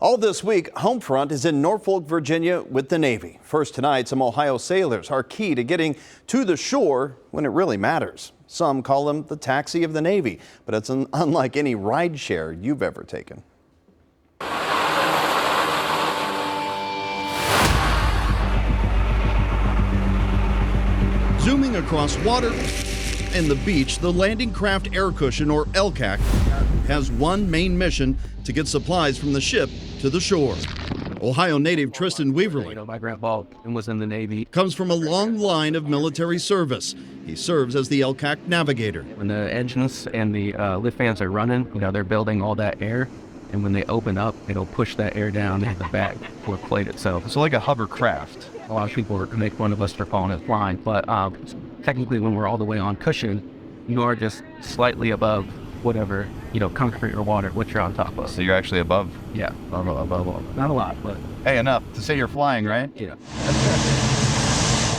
All this week, Homefront is in Norfolk, Virginia with the Navy. First tonight, some Ohio sailors are key to getting to the shore when it really matters. Some call them the taxi of the Navy, but it's unlike any rideshare you've ever taken. Zooming across water and the beach, the Landing Craft Air Cushion, or LCAC, has one main mission: to get supplies from the ship to the shore. Ohio native Tristan Weaverly, my grandpa was in the Navy, comes from a long line of military service. He serves as the LCAC navigator. When the engines and the lift fans are running, they're building all that air, and when they open up, it'll push that air down into the back or plate itself. So like a hovercraft. A lot of people make fun of us for calling it flying, but technically when we're all the way on cushion, you are just slightly above whatever, concrete or water, what you're on top of. So you're actually above? Yeah, above. Not a lot, but... Hey, enough to say you're flying, right? Yeah.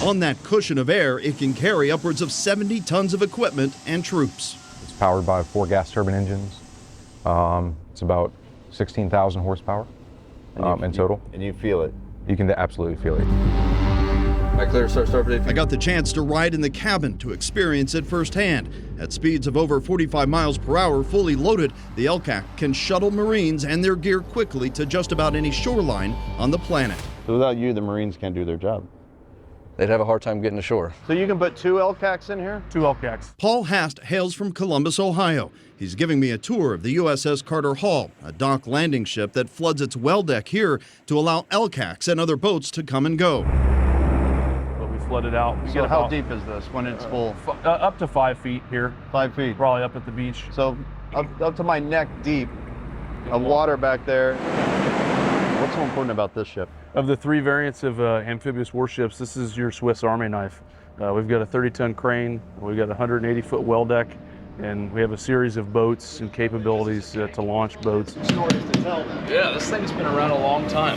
On that cushion of air, it can carry upwards of 70 tons of equipment and troops. It's powered by 4 gas turbine engines. It's about 16,000 horsepower in total. And you feel it? You can absolutely feel it. I clear start. I got the chance to ride in the cabin to experience it firsthand. At speeds of over 45 miles per hour, fully loaded, the LCAC can shuttle Marines and their gear quickly to just about any shoreline on the planet. So without you, the Marines can't do their job. They'd have a hard time getting ashore. So you can put 2 LCACs in here? 2 LCACs. Paul Hast hails from Columbus, Ohio. He's giving me a tour of the USS Carter Hall, a dock landing ship that floods its well deck here to allow LCACs and other boats to come and go. But we flooded out. So how deep is this when it's full? Up to 5 feet here. 5 feet? Probably up at the beach. So up to my neck deep of water back there. What's so important about this ship? Of the 3 variants of amphibious warships, this is your Swiss Army knife. We've got a 30-ton crane, we've got a 180-foot well deck, and we have a series of boats and capabilities to launch boats. Yeah, this thing's been around a long time.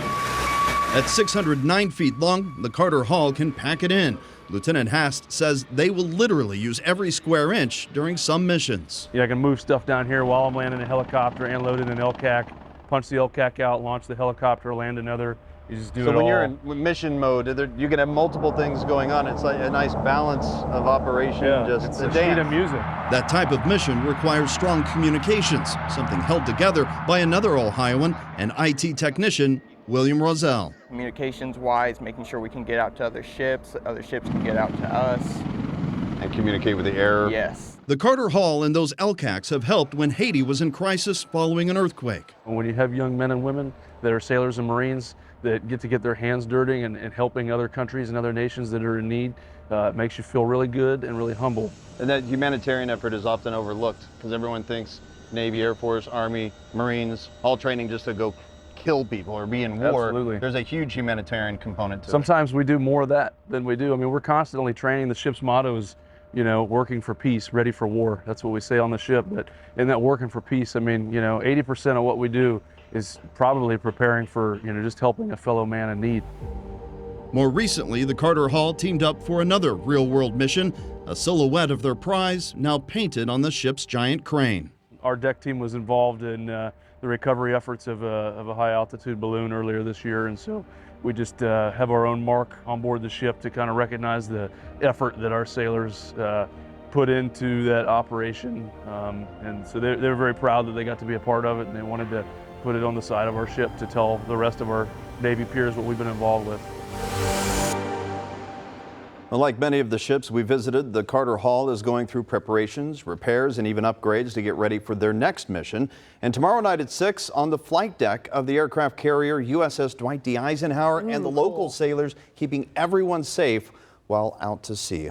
At 609 feet long, the Carter Hall can pack it in. Lieutenant Hast says they will literally use every square inch during some missions. Yeah, I can move stuff down here while I'm landing a helicopter and loading an LCAC, punch the LCAC out, launch the helicopter, land another. You just do it all. So when you're in mission mode, you can have multiple things going on. It's like a nice balance of operation. Yeah, just it's a sheet of music. That type of mission requires strong communications, something held together by another Ohioan, an IT technician, William Roselle. Communications-wise, making sure we can get out to other ships can get out to us. And communicate with the air. Yes. The Carter Hall and those LCACs have helped when Haiti was in crisis following an earthquake. When you have young men and women that are sailors and Marines that get their hands dirty and helping other countries and other nations that are in need, it makes you feel really good and really humble. And that humanitarian effort is often overlooked because everyone thinks Navy, Air Force, Army, Marines, all training just to go kill people or be in war. Absolutely. There's a huge humanitarian component to it. Sometimes we do more of that than we do. I mean, we're constantly training. The ship's motto is, working for peace, ready for war. That's what we say on the ship. But in that working for peace, I mean, 80% of what we do is probably preparing for, just helping a fellow man in need. More recently, the Carter Hall teamed up for another real-world mission, a silhouette of their prize now painted on the ship's giant crane. Our deck team was involved in the recovery efforts of a high-altitude balloon earlier this year, and so we just have our own mark on board the ship to kind of recognize the effort that our sailors put into that operation. And so they're very proud that they got to be a part of it, and they wanted to put it on the side of our ship to tell the rest of our Navy peers what we've been involved with. Well, like many of the ships we visited, the Carter Hall is going through preparations, repairs, and even upgrades to get ready for their next mission. And tomorrow night at 6 on the flight deck of the aircraft carrier USS Dwight D. Eisenhower, and the local sailors keeping everyone safe while out to sea.